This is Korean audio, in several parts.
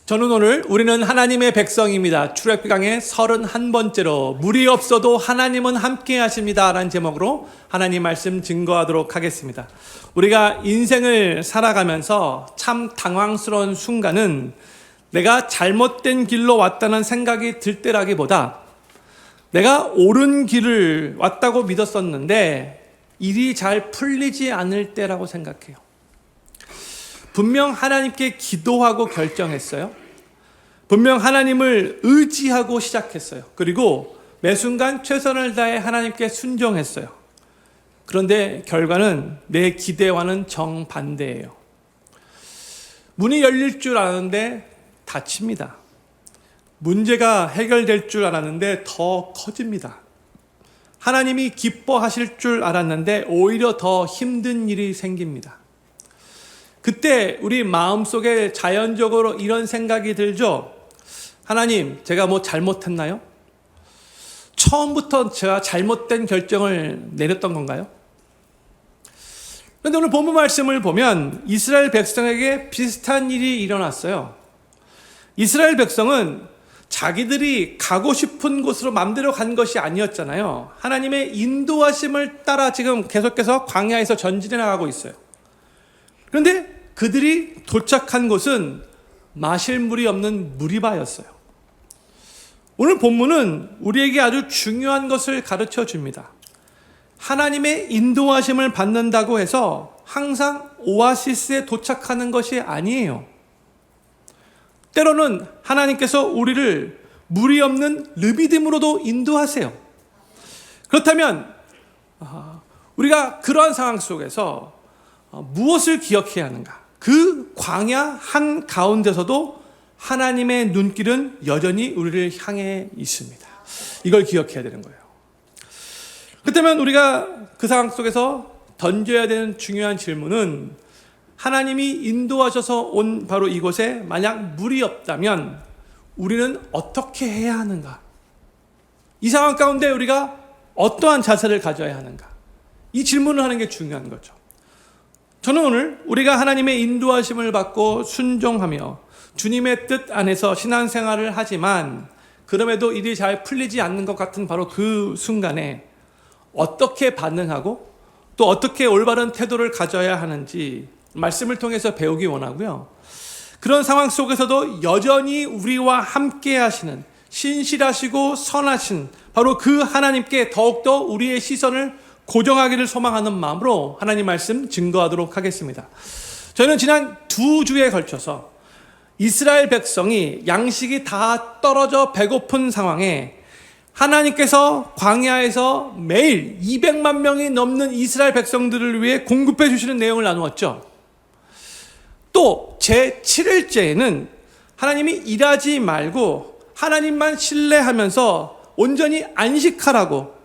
저는 오늘 우리는 하나님의 백성입니다. 출애굽기 강의 31번째로 물이 없어도 하나님은 함께 하십니다 라는 제목으로 하나님 말씀 증거하도록 하겠습니다. 우리가 인생을 살아가면서 참 당황스러운 순간은 내가 잘못된 길로 왔다는 생각이 들 때라기보다 내가 옳은 길을 왔다고 믿었었는데 일이 잘 풀리지 않을 때라고 생각해요. 분명 하나님께 기도하고 결정했어요. 분명 하나님을 의지하고 시작했어요. 그리고 매 순간 최선을 다해 하나님께 순종했어요. 그런데 결과는 내 기대와는 정반대예요. 문이 열릴 줄 아는데 닫힙니다. 문제가 해결될 줄 알았는데 더 커집니다. 하나님이 기뻐하실 줄 알았는데 오히려 더 힘든 일이 생깁니다. 그때 우리 마음속에 자연적으로 이런 생각이 들죠. 하나님, 제가 뭐 잘못했나요? 처음부터 제가 잘못된 결정을 내렸던 건가요? 그런데 오늘 본문 말씀을 보면 이스라엘 백성에게 비슷한 일이 일어났어요. 이스라엘 백성은 자기들이 가고 싶은 곳으로 마음대로 간 것이 아니었잖아요. 하나님의 인도하심을 따라 지금 계속해서 광야에서 전진해 나가고 있어요. 그런데 그들이 도착한 곳은 마실 물이 없는 무리바였어요. 오늘 본문은 우리에게 아주 중요한 것을 가르쳐 줍니다. 하나님의 인도하심을 받는다고 해서 항상 오아시스에 도착하는 것이 아니에요. 때로는 하나님께서 우리를 물이 없는 르비딤으로도 인도하세요. 그렇다면 우리가 그러한 상황 속에서 무엇을 기억해야 하는가? 그 광야 한가운데서도 하나님의 눈길은 여전히 우리를 향해 있습니다. 이걸 기억해야 되는 거예요. 그렇다면 우리가 그 상황 속에서 던져야 되는 중요한 질문은 하나님이 인도하셔서 온 바로 이곳에 만약 물이 없다면 우리는 어떻게 해야 하는가? 이 상황 가운데 우리가 어떠한 자세를 가져야 하는가? 이 질문을 하는 게 중요한 거죠. 저는 오늘 우리가 하나님의 인도하심을 받고 순종하며 주님의 뜻 안에서 신앙생활을 하지만 그럼에도 일이 잘 풀리지 않는 것 같은 바로 그 순간에 어떻게 반응하고 또 어떻게 올바른 태도를 가져야 하는지 말씀을 통해서 배우기 원하고요. 그런 상황 속에서도 여전히 우리와 함께 하시는 신실하시고 선하신 바로 그 하나님께 더욱더 우리의 시선을 고정하기를 소망하는 마음으로 하나님 말씀 증거하도록 하겠습니다. 저희는 지난 2주에 걸쳐서 이스라엘 백성이 양식이 다 떨어져 배고픈 상황에 하나님께서 광야에서 매일 200만 명이 넘는 이스라엘 백성들을 위해 공급해 주시는 내용을 나누었죠. 또 제7일째에는 하나님이 일하지 말고 하나님만 신뢰하면서 온전히 안식하라고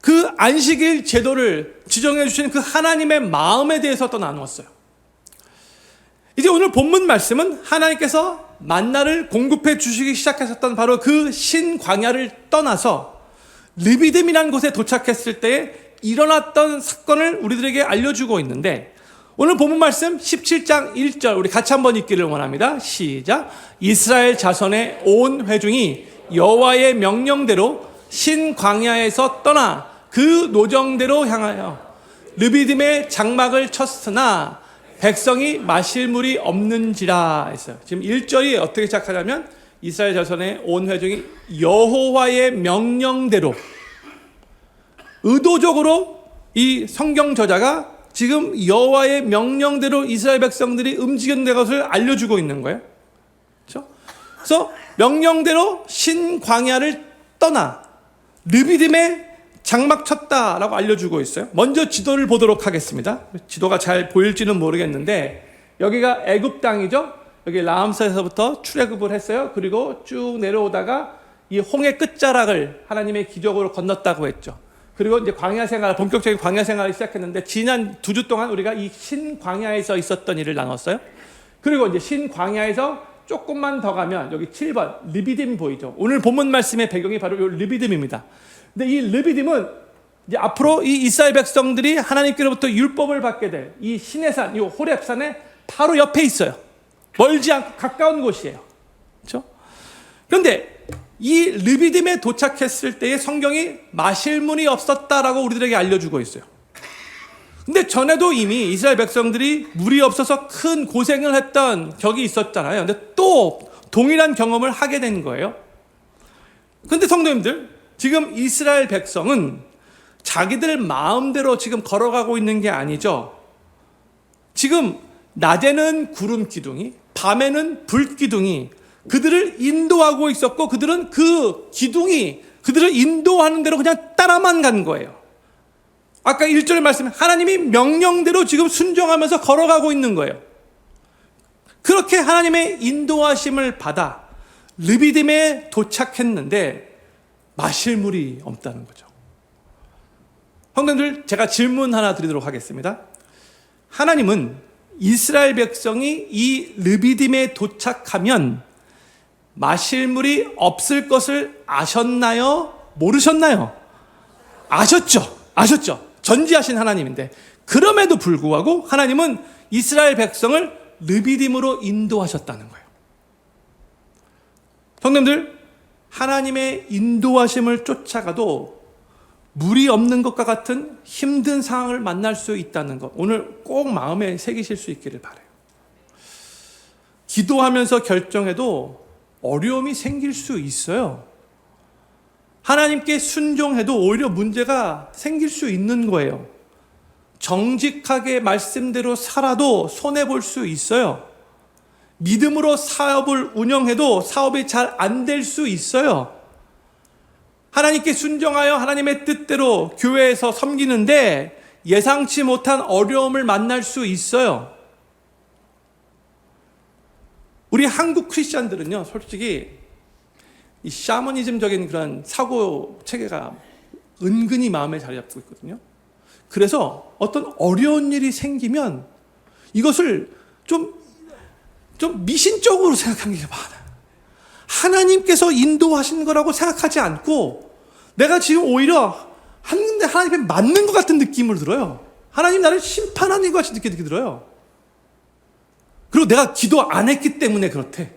그 안식일 제도를 지정해 주신 그 하나님의 마음에 대해서 또 나누었어요. 이제 오늘 본문 말씀은 하나님께서 만나를 공급해 주시기 시작하셨던 바로 그 신광야를 떠나서 르비딤이라는 곳에 도착했을 때에 일어났던 사건을 우리들에게 알려주고 있는데 오늘 본문 말씀 17장 1절 우리 같이 한번 읽기를 원합니다. 시작. 이스라엘 자손의 온 회중이 여호와의 명령대로 신광야에서 떠나 그 노정대로 향하여 르비딤의 장막을 쳤으나 백성이 마실 물이 없는지라 했어요. 지금 1절이 어떻게 시작하냐면 이스라엘 자손의 온 회중이 여호와의 명령대로 의도적으로 이 성경 저자가 지금 여호와의 명령대로 이스라엘 백성들이 움직이는 것을 알려주고 있는 거예요. 그렇죠? 그래서 명령대로 신광야를 떠나 르비딤에 장막 쳤다라고 알려주고 있어요. 먼저 지도를 보도록 하겠습니다. 지도가 잘 보일지는 모르겠는데 여기가 애굽 땅이죠. 여기 라암스에서부터 출애굽을 했어요. 그리고 쭉 내려오다가 이 홍해 끝자락을 하나님의 기적으로 건넜다고 했죠. 그리고 이제 광야 생활, 본격적인 광야 생활을 시작했는데 지난 2주 동안 우리가 이 신광야에서 있었던 일을 나눴어요. 그리고 이제 신광야에서 조금만 더 가면 여기 7번 르비딤 보이죠. 오늘 본문 말씀의 배경이 바로 이 르비딤입니다. 근데 이 르비딤은 이제 앞으로 이 이스라엘 백성들이 하나님께로부터 율법을 받게 될 이 시내산, 이 호렙산에 바로 옆에 있어요. 멀지 않고 가까운 곳이에요. 그렇죠? 그런데 이 르비딤에 도착했을 때의 성경이 마실 물이 없었다라고 우리들에게 알려주고 있어요. 근데 전에도 이미 이스라엘 백성들이 물이 없어서 큰 고생을 했던 격이 있었잖아요. 근데 또 동일한 경험을 하게 된 거예요. 근데 성도님들, 지금 이스라엘 백성은 자기들 마음대로 지금 걸어가고 있는 게 아니죠. 지금 낮에는 구름 기둥이, 밤에는 불 기둥이 그들을 인도하고 있었고, 그들은 그 기둥이 그들을 인도하는 대로 그냥 따라만 간 거예요. 아까 1절의 말씀, 하나님이 명령대로 지금 순종하면서 걸어가고 있는 거예요. 그렇게 하나님의 인도하심을 받아 르비딤에 도착했는데 마실 물이 없다는 거죠. 성도님들, 제가 질문 하나 드리도록 하겠습니다. 하나님은 이스라엘 백성이 이 르비딤에 도착하면 마실 물이 없을 것을 아셨나요? 모르셨나요? 아셨죠. 전지하신 하나님인데, 그럼에도 불구하고 하나님은 이스라엘 백성을 르비딤으로 인도하셨다는 거예요. 성도님들, 하나님의 인도하심을 쫓아가도 물이 없는 것과 같은 힘든 상황을 만날 수 있다는 것, 오늘 꼭 마음에 새기실 수 있기를 바라요. 기도하면서 결정해도 어려움이 생길 수 있어요. 하나님께 순종해도 오히려 문제가 생길 수 있는 거예요. 정직하게 말씀대로 살아도 손해볼 수 있어요. 믿음으로 사업을 운영해도 사업이 잘 안 될 수 있어요. 하나님께 순종하여 하나님의 뜻대로 교회에서 섬기는데 예상치 못한 어려움을 만날 수 있어요. 우리 한국 크리스찬들은요, 솔직히 이 샤머니즘적인 그런 사고 체계가 은근히 마음에 자리 잡고 있거든요. 그래서 어떤 어려운 일이 생기면 이것을 좀 미신적으로 생각하는 게 많아요. 하나님께서 인도하신 거라고 생각하지 않고 내가 지금 오히려 하는데 하나님께 맞는 것 같은 느낌을 들어요. 하나님 나를 심판하는 것 같이 느낌이 들어요. 그리고 내가 기도 안 했기 때문에 그렇대.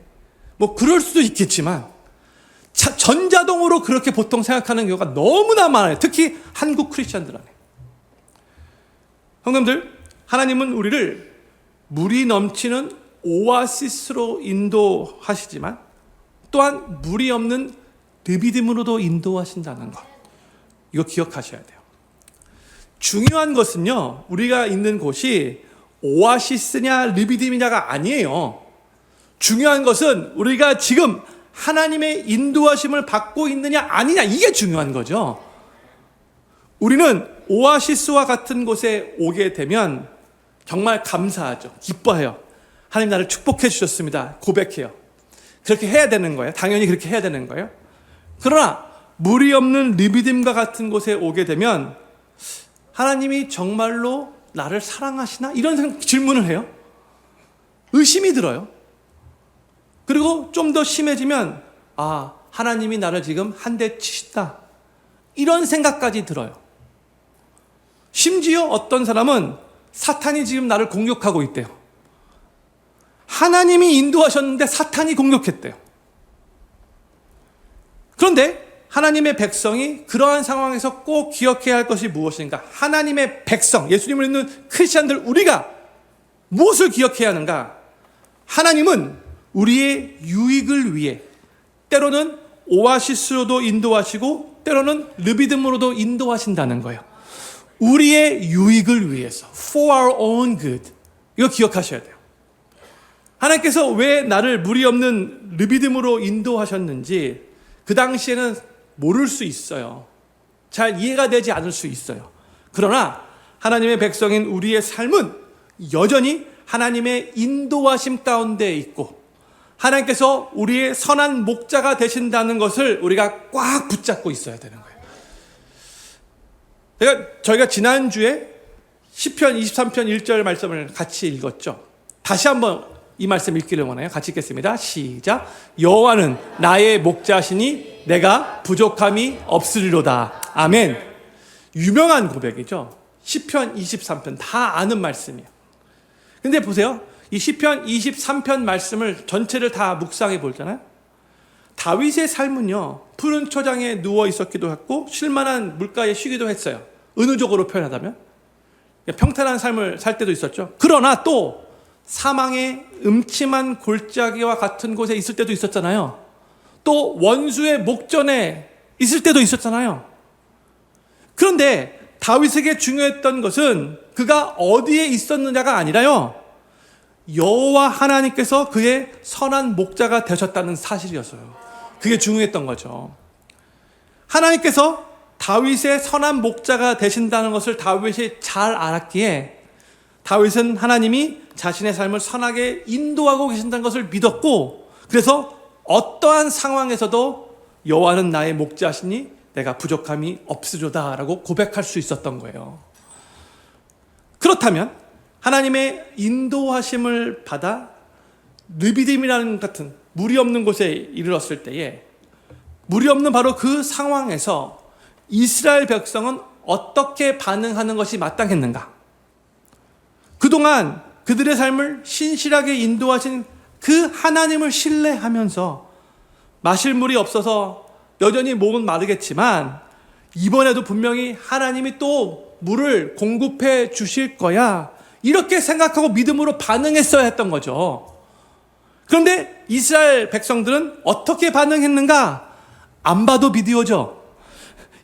뭐 그럴 수도 있겠지만 전자동으로 그렇게 보통 생각하는 경우가 너무나 많아요. 특히 한국 크리스찬들 안에. 성도님들, 하나님은 우리를 물이 넘치는 오아시스로 인도하시지만 또한 물이 없는 르비딤으로도 인도하신다는 것, 이거 기억하셔야 돼요. 중요한 것은요, 우리가 있는 곳이 오아시스냐 르비딤이냐가 아니에요. 중요한 것은 우리가 지금 하나님의 인도하심을 받고 있느냐 아니냐, 이게 중요한 거죠. 우리는 오아시스와 같은 곳에 오게 되면 정말 감사하죠. 기뻐해요. 하나님 나를 축복해 주셨습니다. 고백해요. 그렇게 해야 되는 거예요. 당연히 그렇게 해야 되는 거예요. 그러나 물이 없는 르비딤과 같은 곳에 오게 되면 하나님이 정말로 나를 사랑하시나? 이런 질문을 해요. 의심이 들어요. 그리고 좀 더 심해지면 하나님이 나를 지금 한 대 치시다, 이런 생각까지 들어요. 심지어 어떤 사람은 사탄이 지금 나를 공격하고 있대요. 하나님이 인도하셨는데 사탄이 공격했대요. 그런데 하나님의 백성이 그러한 상황에서 꼭 기억해야 할 것이 무엇인가? 하나님의 백성, 예수님을 믿는 크리스찬들, 우리가 무엇을 기억해야 하는가? 하나님은 우리의 유익을 위해 때로는 오아시스로도 인도하시고 때로는 르비딤으로도 인도하신다는 거예요. 우리의 유익을 위해서, for our own good. 이거 기억하셔야 돼요. 하나님께서 왜 나를 물이 없는 르비딤으로 인도하셨는지 그 당시에는 모를 수 있어요. 잘 이해가 되지 않을 수 있어요. 그러나 하나님의 백성인 우리의 삶은 여전히 하나님의 인도하심 가운데 있고 하나님께서 우리의 선한 목자가 되신다는 것을 우리가 꽉 붙잡고 있어야 되는 거예요. 저희가 지난주에 시편 23편 1절 말씀을 같이 읽었죠. 다시 한번 이 말씀 읽기를 원해요. 같이 읽겠습니다. 시작. 여호와는 나의 목자시니 내가 부족함이 없으리로다. 아멘. 유명한 고백이죠. 시편 23편 다 아는 말씀이에요. 근데 보세요. 이 시편 23편 말씀을 전체를 다 묵상해 보잖아요. 다윗의 삶은요, 푸른 초장에 누워 있었기도 했고 쉴만한 물가에 쉬기도 했어요. 은유적으로 표현하자면 평탄한 삶을 살 때도 있었죠. 그러나 또 사망의 음침한 골짜기와 같은 곳에 있을 때도 있었잖아요. 또 원수의 목전에 있을 때도 있었잖아요. 그런데 다윗에게 중요했던 것은 그가 어디에 있었느냐가 아니라요, 여호와 하나님께서 그의 선한 목자가 되셨다는 사실이었어요. 그게 중요했던 거죠. 하나님께서 다윗의 선한 목자가 되신다는 것을 다윗이 잘 알았기에 다윗은 하나님이 자신의 삶을 선하게 인도하고 계신다는 것을 믿었고, 그래서 어떠한 상황에서도 여호와는 나의 목자시니 내가 부족함이 없으리로다 라고 고백할 수 있었던 거예요. 그렇다면 하나님의 인도하심을 받아 르비딤이라는 같은 물이 없는 곳에 이르렀을 때에, 물이 없는 바로 그 상황에서 이스라엘 백성은 어떻게 반응하는 것이 마땅했는가? 그동안 그들의 삶을 신실하게 인도하신 그 하나님을 신뢰하면서 마실 물이 없어서 여전히 목은 마르겠지만 이번에도 분명히 하나님이 또 물을 공급해 주실 거야, 이렇게 생각하고 믿음으로 반응했어야 했던 거죠. 그런데 이스라엘 백성들은 어떻게 반응했는가? 안 봐도 비디오죠.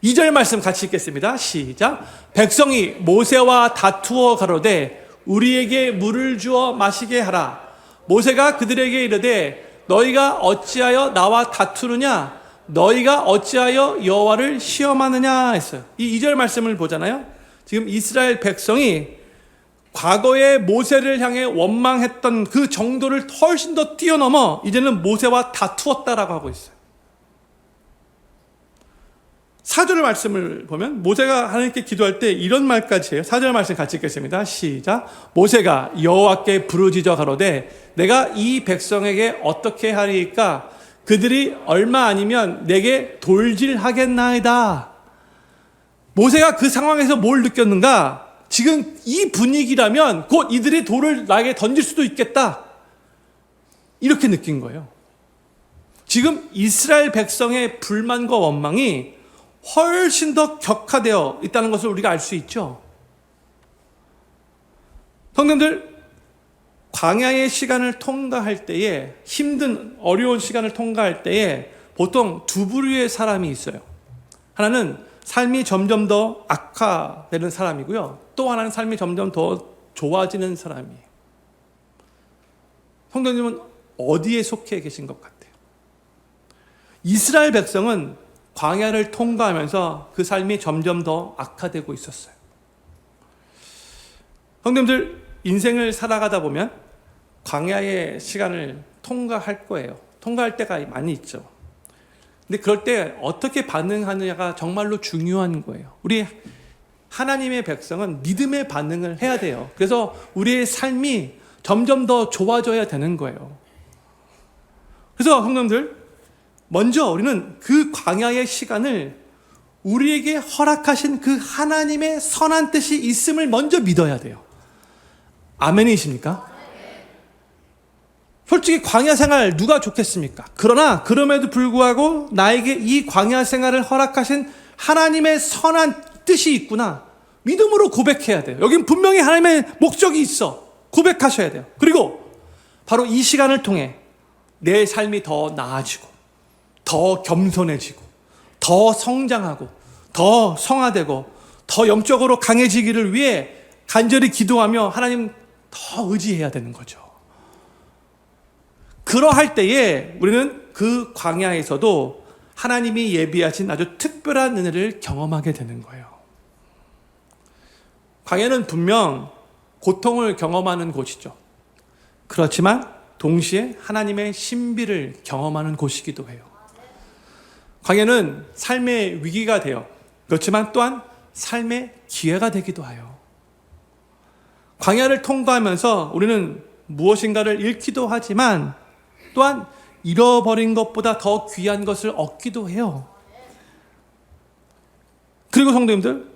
2절 말씀 같이 읽겠습니다. 시작. 백성이 모세와 다투어 가로되 우리에게 물을 주어 마시게 하라. 모세가 그들에게 이르되 너희가 어찌하여 나와 다투느냐? 너희가 어찌하여 여호와를 시험하느냐 했어요. 이 2절 말씀을 보잖아요. 지금 이스라엘 백성이 과거에 모세를 향해 원망했던 그 정도를 훨씬 더 뛰어넘어 이제는 모세와 다투었다라고 하고 있어요. 4절 말씀을 보면 모세가 하나님께 기도할 때 이런 말까지 해요. 4절 말씀 같이 읽겠습니다. 시작. 모세가 여호와께 부르짖어 가로되 내가 이 백성에게 어떻게 하리이까? 그들이 얼마 아니면 내게 돌질하겠나이다. 모세가 그 상황에서 뭘 느꼈는가? 지금 이 분위기라면 곧 이들이 돌을 나에게 던질 수도 있겠다, 이렇게 느낀 거예요. 지금 이스라엘 백성의 불만과 원망이 훨씬 더 격화되어 있다는 것을 우리가 알 수 있죠. 성도님들, 광야의 시간을 통과할 때에, 힘든 어려운 시간을 통과할 때에 보통 두 부류의 사람이 있어요. 하나는 삶이 점점 더 악화되는 사람이고요, 또 하나는 삶이 점점 더 좋아지는 사람이에요. 성도님은 어디에 속해 계신 것 같아요? 이스라엘 백성은 광야를 통과하면서 그 삶이 점점 더 악화되고 있었어요. 성도님들, 인생을 살아가다 보면 광야의 시간을 통과할 거예요. 통과할 때가 많이 있죠. 근데 그럴 때 어떻게 반응하느냐가 정말로 중요한 거예요. 우리 하나님의 백성은 믿음의 반응을 해야 돼요. 그래서 우리의 삶이 점점 더 좋아져야 되는 거예요. 그래서 성도님들, 먼저 우리는 그 광야의 시간을 우리에게 허락하신 그 하나님의 선한 뜻이 있음을 먼저 믿어야 돼요. 아멘이십니까? 솔직히 광야 생활 누가 좋겠습니까? 그러나 그럼에도 불구하고 나에게 이 광야 생활을 허락하신 하나님의 선한 뜻이 있구나, 믿음으로 고백해야 돼요. 여긴 분명히 하나님의 목적이 있어, 고백하셔야 돼요. 그리고 바로 이 시간을 통해 내 삶이 더 나아지고 더 겸손해지고 더 성장하고 더 성화되고 더 영적으로 강해지기를 위해 간절히 기도하며 하나님 더 의지해야 되는 거죠. 그러할 때에 우리는 그 광야에서도 하나님이 예비하신 아주 특별한 은혜를 경험하게 되는 거예요. 광야는 분명 고통을 경험하는 곳이죠. 그렇지만 동시에 하나님의 신비를 경험하는 곳이기도 해요. 광야는 삶의 위기가 돼요. 그렇지만 또한 삶의 기회가 되기도 해요. 광야를 통과하면서 우리는 무엇인가를 잃기도 하지만 또한 잃어버린 것보다 더 귀한 것을 얻기도 해요. 그리고 성도님들,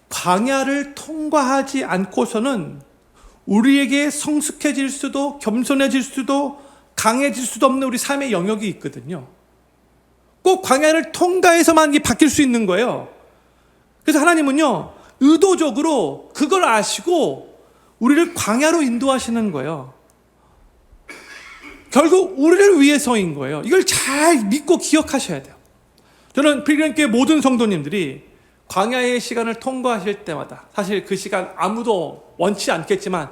광야를 통과하지 않고서는 우리에게 성숙해질 수도 겸손해질 수도 강해질 수도 없는 우리 삶의 영역이 있거든요. 꼭 광야를 통과해서만 이게 바뀔 수 있는 거예요. 그래서 하나님은요, 의도적으로 그걸 아시고 우리를 광야로 인도하시는 거예요. 결국 우리를 위해서인 거예요. 이걸 잘 믿고 기억하셔야 돼요. 저는 필그림교회 모든 성도님들이 광야의 시간을 통과하실 때마다, 사실 그 시간 아무도 원치 않겠지만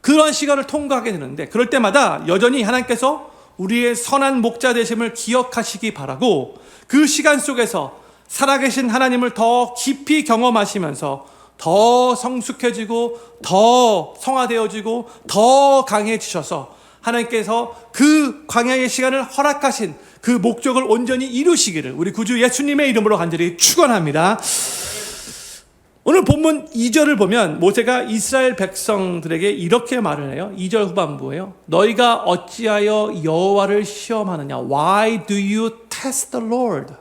그런 시간을 통과하게 되는데, 그럴 때마다 여전히 하나님께서 우리의 선한 목자 되심을 기억하시기 바라고, 그 시간 속에서 살아계신 하나님을 더 깊이 경험하시면서 더 성숙해지고 더 성화되어지고 더 강해지셔서 하나님께서 그 광야의 시간을 허락하신 그 목적을 온전히 이루시기를 우리 구주 예수님의 이름으로 간절히 축원합니다. 오늘 본문 2절을 보면 모세가 이스라엘 백성들에게 이렇게 말을 해요. 2절 후반부예요. 너희가 어찌하여 여호와를 시험하느냐? Why do you test the Lord?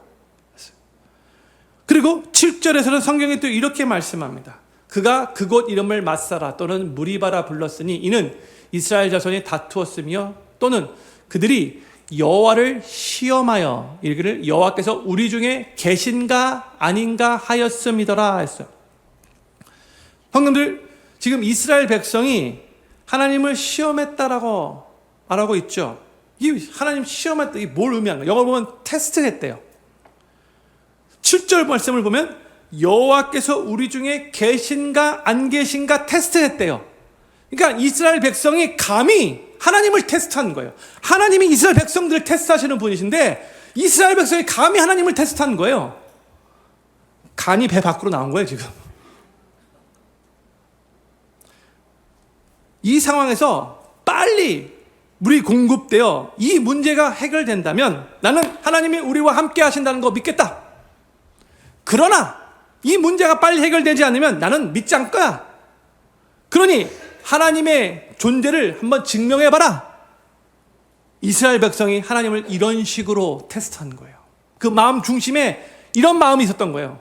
그리고 7절에서는 성경이 또 이렇게 말씀합니다. 그가 그곳 이름을 마사라 또는 무리바라 불렀으니 이는 이스라엘 자손이 다투었으며 또는 그들이 여호와를 시험하여 이르기를 여호와께서 우리 중에 계신가 아닌가 하였음이더라 했어요. 성도들, 지금 이스라엘 백성이 하나님을 시험했다라고 말하고 있죠. 이 하나님 시험했다, 이게 뭘 의미하는 거예요? 영어로 보면 테스트했대요. 7절 말씀을 보면 여호와께서 우리 중에 계신가 안 계신가 테스트했대요. 그러니까 이스라엘 백성이 감히 하나님을 테스트한 거예요. 하나님이 이스라엘 백성들을 테스트하시는 분이신데 이스라엘 백성이 감히 하나님을 테스트한 거예요. 간이 배 밖으로 나온 거예요, 지금. 이 상황에서 빨리 물이 공급되어 이 문제가 해결된다면 나는 하나님이 우리와 함께 하신다는 거 믿겠다. 그러나 이 문제가 빨리 해결되지 않으면 나는 믿지 않을 거야. 그러니 하나님의 존재를 한번 증명해봐라. 이스라엘 백성이 하나님을 이런 식으로 테스트한 거예요. 그 마음 중심에 이런 마음이 있었던 거예요.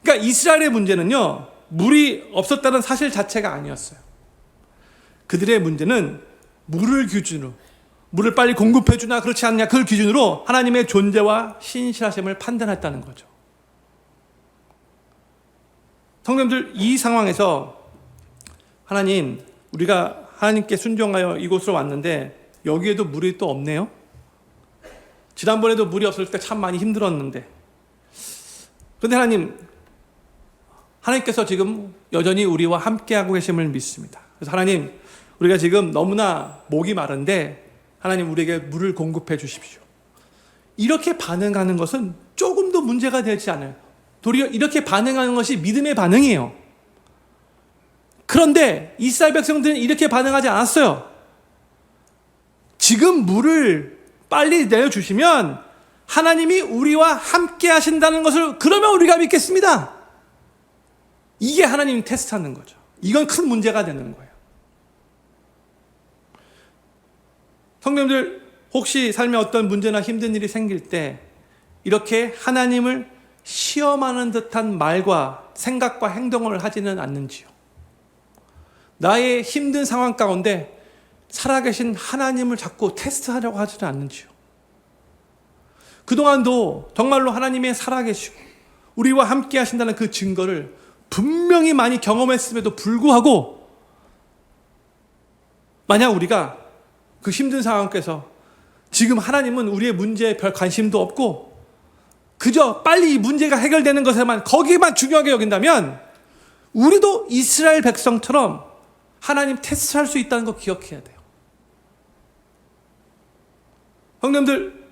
그러니까 이스라엘의 문제는요, 물이 없었다는 사실 자체가 아니었어요. 그들의 문제는 물을 기준으로, 물을 빨리 공급해주나 그렇지 않냐, 그걸 기준으로 하나님의 존재와 신실하심을 판단했다는 거죠. 성도님들, 이 상황에서 하나님, 우리가 하나님께 순종하여 이곳으로 왔는데 여기에도 물이 또 없네요. 지난번에도 물이 없을 때 참 많이 힘들었는데, 그런데 하나님께서 지금 여전히 우리와 함께하고 계심을 믿습니다. 그래서 하나님, 우리가 지금 너무나 목이 마른데 하나님 우리에게 물을 공급해 주십시오. 이렇게 반응하는 것은 조금도 문제가 되지 않아요. 도리어 이렇게 반응하는 것이 믿음의 반응이에요. 그런데 이스라엘 백성들은 이렇게 반응하지 않았어요. 지금 물을 빨리 내려주시면 하나님이 우리와 함께 하신다는 것을, 그러면 우리가 믿겠습니다. 이게 하나님 테스트하는 거죠. 이건 큰 문제가 되는 거예요. 성도님들, 혹시 삶에 어떤 문제나 힘든 일이 생길 때 이렇게 하나님을 시험하는 듯한 말과 생각과 행동을 하지는 않는지요? 나의 힘든 상황 가운데 살아계신 하나님을 자꾸 테스트하려고 하지는 않는지요? 그동안도 정말로 하나님이 살아계시고 우리와 함께 하신다는 그 증거를 분명히 많이 경험했음에도 불구하고, 만약 우리가 그 힘든 상황에서 지금 하나님은 우리의 문제에 별 관심도 없고 그저 빨리 이 문제가 해결되는 것에만, 거기에만 중요하게 여긴다면 우리도 이스라엘 백성처럼 하나님 테스트할 수 있다는 거 기억해야 돼요. 형님들,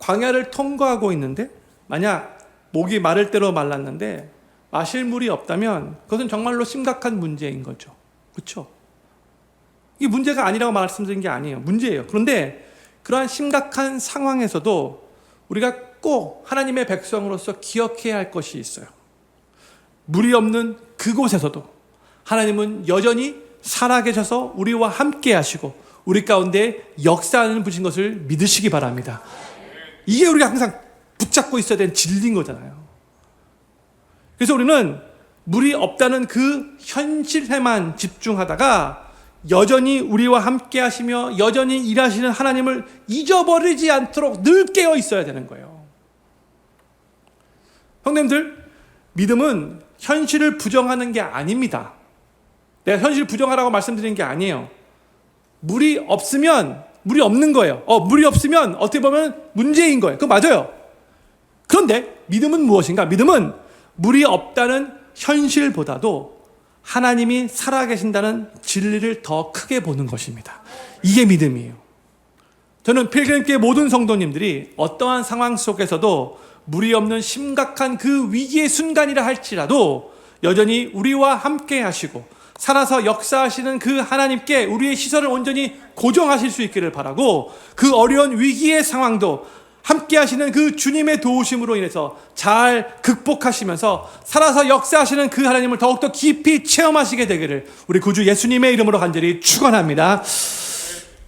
광야를 통과하고 있는데 만약 목이 마를 대로 말랐는데 마실 물이 없다면 그것은 정말로 심각한 문제인 거죠. 그렇죠? 이 문제가 아니라고 말씀드린 게 아니에요. 문제예요. 그런데 그러한 심각한 상황에서도 우리가 꼭 하나님의 백성으로서 기억해야 할 것이 있어요. 물이 없는 그곳에서도 하나님은 여전히 살아계셔서 우리와 함께 하시고 우리 가운데 역사하는 분이신 것을 믿으시기 바랍니다. 이게 우리가 항상 붙잡고 있어야 되는 진리인 거잖아요. 그래서 우리는 물이 없다는 그 현실에만 집중하다가 여전히 우리와 함께 하시며 여전히 일하시는 하나님을 잊어버리지 않도록 늘 깨어 있어야 되는 거예요. 형님들, 믿음은 현실을 부정하는 게 아닙니다. 내가 현실을 부정하라고 말씀드리는 게 아니에요. 물이 없으면 물이 없는 거예요. 물이 없으면 어떻게 보면 문제인 거예요. 그거 맞아요. 그런데 믿음은 무엇인가? 믿음은 물이 없다는 현실보다도 하나님이 살아계신다는 진리를 더 크게 보는 것입니다. 이게 믿음이에요. 저는 필그림교회 모든 성도님들이 어떠한 상황 속에서도 물이 없는 심각한 그 위기의 순간이라 할지라도 여전히 우리와 함께 하시고 살아서 역사하시는 그 하나님께 우리의 시선을 온전히 고정하실 수 있기를 바라고, 그 어려운 위기의 상황도 함께 하시는 그 주님의 도우심으로 인해서 잘 극복하시면서 살아서 역사하시는 그 하나님을 더욱더 깊이 체험하시게 되기를 우리 구주 예수님의 이름으로 간절히 축원합니다.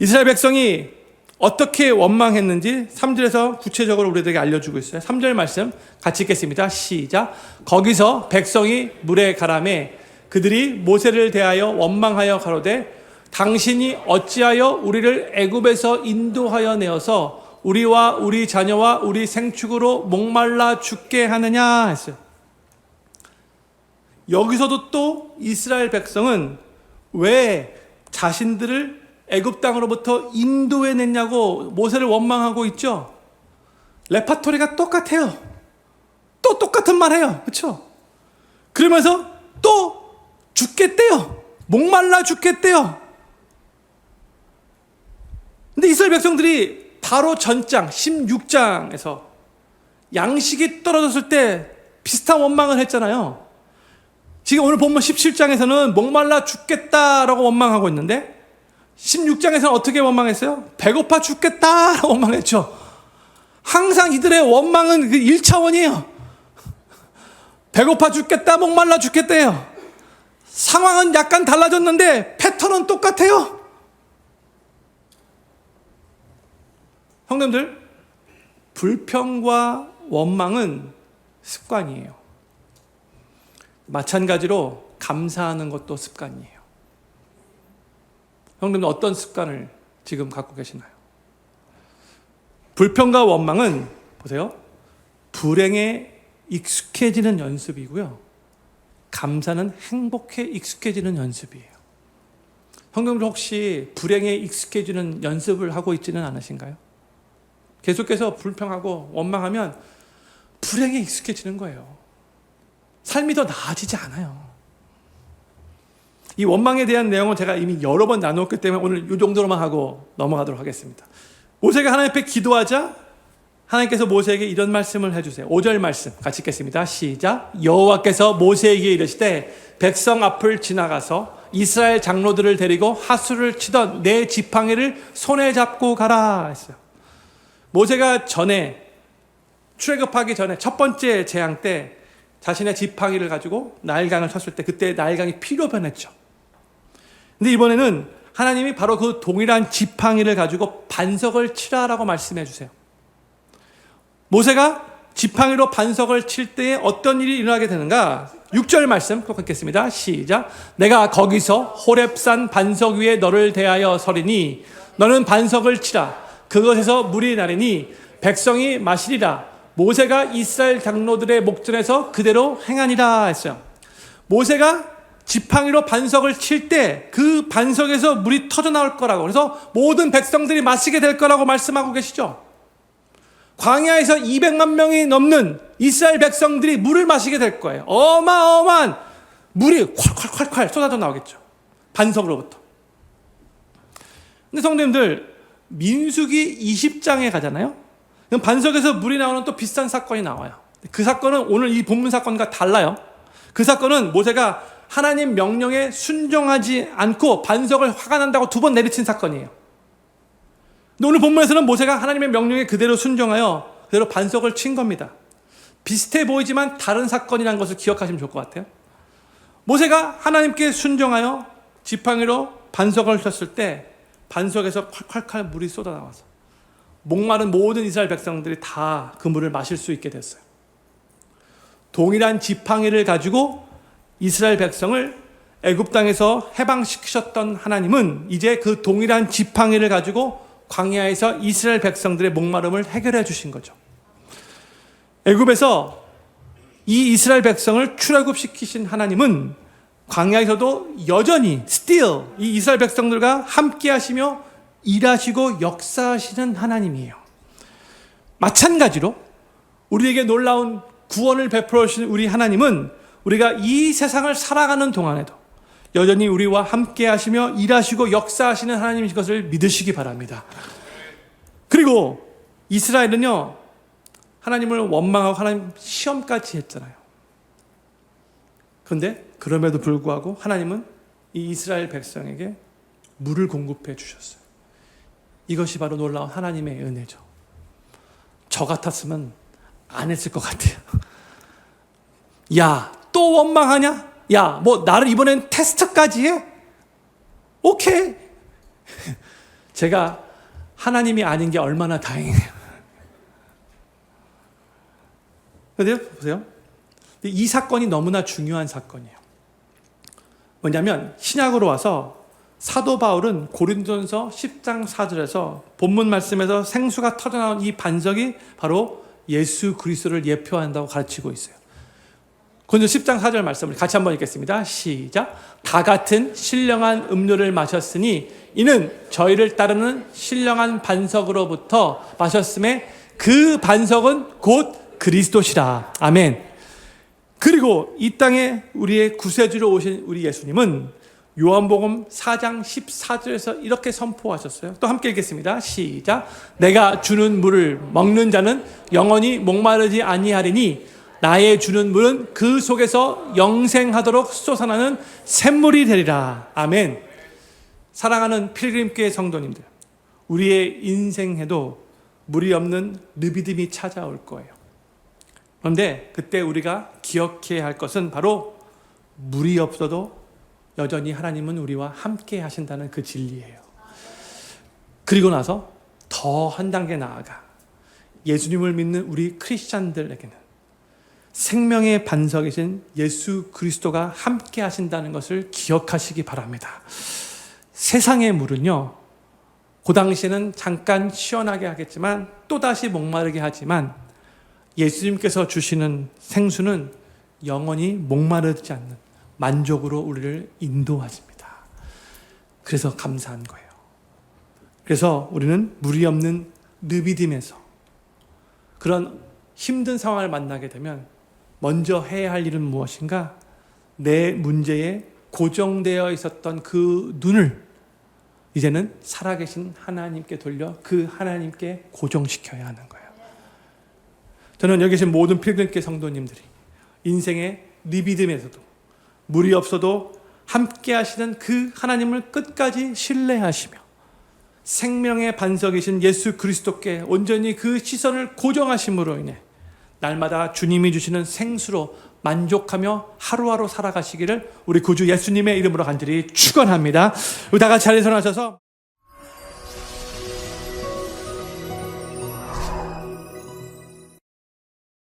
이스라엘 백성이 어떻게 원망했는지 3절에서 구체적으로 우리에게 알려주고 있어요. 3절 말씀 같이 읽겠습니다. 시작. 거기서 백성이 물에 가라매 그들이 모세를 대하여 원망하여 가로되 당신이 어찌하여 우리를 애굽에서 인도하여 내어서 우리와 우리 자녀와 우리 생축으로 목말라 죽게 하느냐 했어요. 여기서도 또 이스라엘 백성은 왜 자신들을 애굽 땅으로부터 인도해냈냐고 모세를 원망하고 있죠. 레파토리가 똑같아요. 또 똑같은 말 해요. 그렇죠? 그러면서 또 죽겠대요. 목말라 죽겠대요. 근데 이스라엘 백성들이 바로 전장 16장에서 양식이 떨어졌을 때 비슷한 원망을 했잖아요. 지금 오늘 본문 17장에서는 목말라 죽겠다라고 원망하고 있는데 16장에서는 어떻게 원망했어요? 배고파 죽겠다라고 원망했죠. 항상 이들의 원망은 그 1차원이에요. 배고파 죽겠다, 목말라 죽겠대요. 상황은 약간 달라졌는데 패턴은 똑같아요. 형님들, 불평과 원망은 습관이에요. 마찬가지로 감사하는 것도 습관이에요. 형님들 어떤 습관을 지금 갖고 계시나요? 불평과 원망은 보세요. 불행에 익숙해지는 연습이고요. 감사는 행복에 익숙해지는 연습이에요. 형님들 혹시 불행에 익숙해지는 연습을 하고 있지는 않으신가요? 계속해서 불평하고 원망하면 불행에 익숙해지는 거예요. 삶이 더 나아지지 않아요. 이 원망에 대한 내용은 제가 이미 여러 번 나누었기 때문에 오늘 이 정도로만 하고 넘어가도록 하겠습니다. 모세가 하나님 앞에 기도하자 하나님께서 모세에게 이런 말씀을 해주세요. 5절 말씀 같이 읽겠습니다. 시작. 여호와께서 모세에게 이르시되 백성 앞을 지나가서 이스라엘 장로들을 데리고 하수를 치던 내 지팡이를 손에 잡고 가라 했어요. 모세가 전에 출애굽하기 전에 첫 번째 재앙 때 자신의 지팡이를 가지고 나일강을 쳤을 때 그때 나일강이 피로 변했죠. 근데 이번에는 하나님이 바로 그 동일한 지팡이를 가지고 반석을 치라라고 말씀해 주세요. 모세가 지팡이로 반석을 칠 때에 어떤 일이 일어나게 되는가? 6절 말씀 꼭 읽겠습니다. 시작. 내가 거기서 호렙산 반석 위에 너를 대하여 서리니 너는 반석을 치라. 그것에서 물이 나리니 백성이 마시리라. 모세가 이스라엘 장로들의 목전에서 그대로 행하니라 했어요. 모세가 지팡이로 반석을 칠 때 그 반석에서 물이 터져 나올 거라고, 그래서 모든 백성들이 마시게 될 거라고 말씀하고 계시죠. 광야에서 200만 명이 넘는 이스라엘 백성들이 물을 마시게 될 거예요. 어마어마한 물이 콸콸콸콸 쏟아져 나오겠죠. 반석으로부터. 근데 성도님들, 민수기 20장에 가잖아요. 그럼 반석에서 물이 나오는 또 비슷한 사건이 나와요. 그 사건은 오늘 이 본문 사건과 달라요. 그 사건은 모세가 하나님 명령에 순종하지 않고 반석을 화가 난다고 2번 내리친 사건이에요. 근데 오늘 본문에서는 모세가 하나님의 명령에 그대로 순종하여 그대로 반석을 친 겁니다. 비슷해 보이지만 다른 사건이라는 것을 기억하시면 좋을 것 같아요. 모세가 하나님께 순종하여 지팡이로 반석을 쳤을 때 반석에서 콸콸콸 물이 쏟아나와서 목마른 모든 이스라엘 백성들이 다 그 물을 마실 수 있게 됐어요. 동일한 지팡이를 가지고 이스라엘 백성을 애굽 땅에서 해방시키셨던 하나님은 이제 그 동일한 지팡이를 가지고 광야에서 이스라엘 백성들의 목마름을 해결해 주신 거죠. 애굽에서 이 이스라엘 백성을 출애굽시키신 하나님은 광야에서도 여전히 still 이 이스라엘 백성들과 함께 하시며 일하시고 역사하시는 하나님이에요. 마찬가지로 우리에게 놀라운 구원을 베풀어 주신 우리 하나님은 우리가 이 세상을 살아가는 동안에도 여전히 우리와 함께 하시며 일하시고 역사하시는 하나님인 것을 믿으시기 바랍니다. 그리고 이스라엘은요, 하나님을 원망하고 하나님 시험까지 했잖아요. 그런데 그럼에도 불구하고 하나님은 이 이스라엘 백성에게 물을 공급해 주셨어요. 이것이 바로 놀라운 하나님의 은혜죠. 저 같았으면 안 했을 것 같아요. 야, 또 원망하냐? 야, 뭐 나를 이번엔 테스트까지 해? 오케이. 제가 하나님이 아닌 게 얼마나 다행이에요. 그런데 보세요. 이 사건이 너무나 중요한 사건이에요. 뭐냐면 신약으로 와서 사도 바울은 고린도전서 10장 4절에서 본문 말씀에서 생수가 터져나온 이 반석이 바로 예수 그리스도를 예표한다고 가르치고 있어요. 고린도전서 10장 4절 말씀을 같이 한번 읽겠습니다. 시작. 다 같은 신령한 음료를 마셨으니 이는 저희를 따르는 신령한 반석으로부터 마셨음에 그 반석은 곧 그리스도시라. 아멘. 그리고 이 땅에 우리의 구세주로 오신 우리 예수님은 요한복음 4장 14절에서 이렇게 선포하셨어요. 또 함께 읽겠습니다. 시작. 내가 주는 물을 먹는 자는 영원히 목마르지 아니하리니 나의 주는 물은 그 속에서 영생하도록 솟아나는 샘물이 되리라. 아멘. 사랑하는 필그림교회 성도님들, 우리의 인생에도 물이 없는 르비딤이 찾아올 거예요. 그런데 그때 우리가 기억해야 할 것은 바로 물이 없어도 여전히 하나님은 우리와 함께 하신다는 그 진리예요. 그리고 나서 더 한 단계 나아가 예수님을 믿는 우리 크리스찬들에게는 생명의 반석이신 예수 그리스도가 함께 하신다는 것을 기억하시기 바랍니다. 세상의 물은요, 그 당시에는 잠깐 시원하게 하겠지만 또다시 목마르게 하지만 예수님께서 주시는 생수는 영원히 목마르지 않는 만족으로 우리를 인도하십니다. 그래서 감사한 거예요. 그래서 우리는 물이 없는 르비딤에서 그런 힘든 상황을 만나게 되면 먼저 해야 할 일은 무엇인가? 내 문제에 고정되어 있었던 그 눈을 이제는 살아계신 하나님께 돌려 그 하나님께 고정시켜야 하는 거예요. 저는 여기 계신 모든 필그림교회 성도님들이 인생의 르비딤에서도 물이 없어도 함께 하시는 그 하나님을 끝까지 신뢰하시며 생명의 반석이신 예수 그리스도께 온전히 그 시선을 고정하심으로 인해 날마다 주님이 주시는 생수로 만족하며 하루하루 살아가시기를 우리 구주 예수님의 이름으로 간절히 축원합니다. 우리 다 같이 자리에 일어나셔서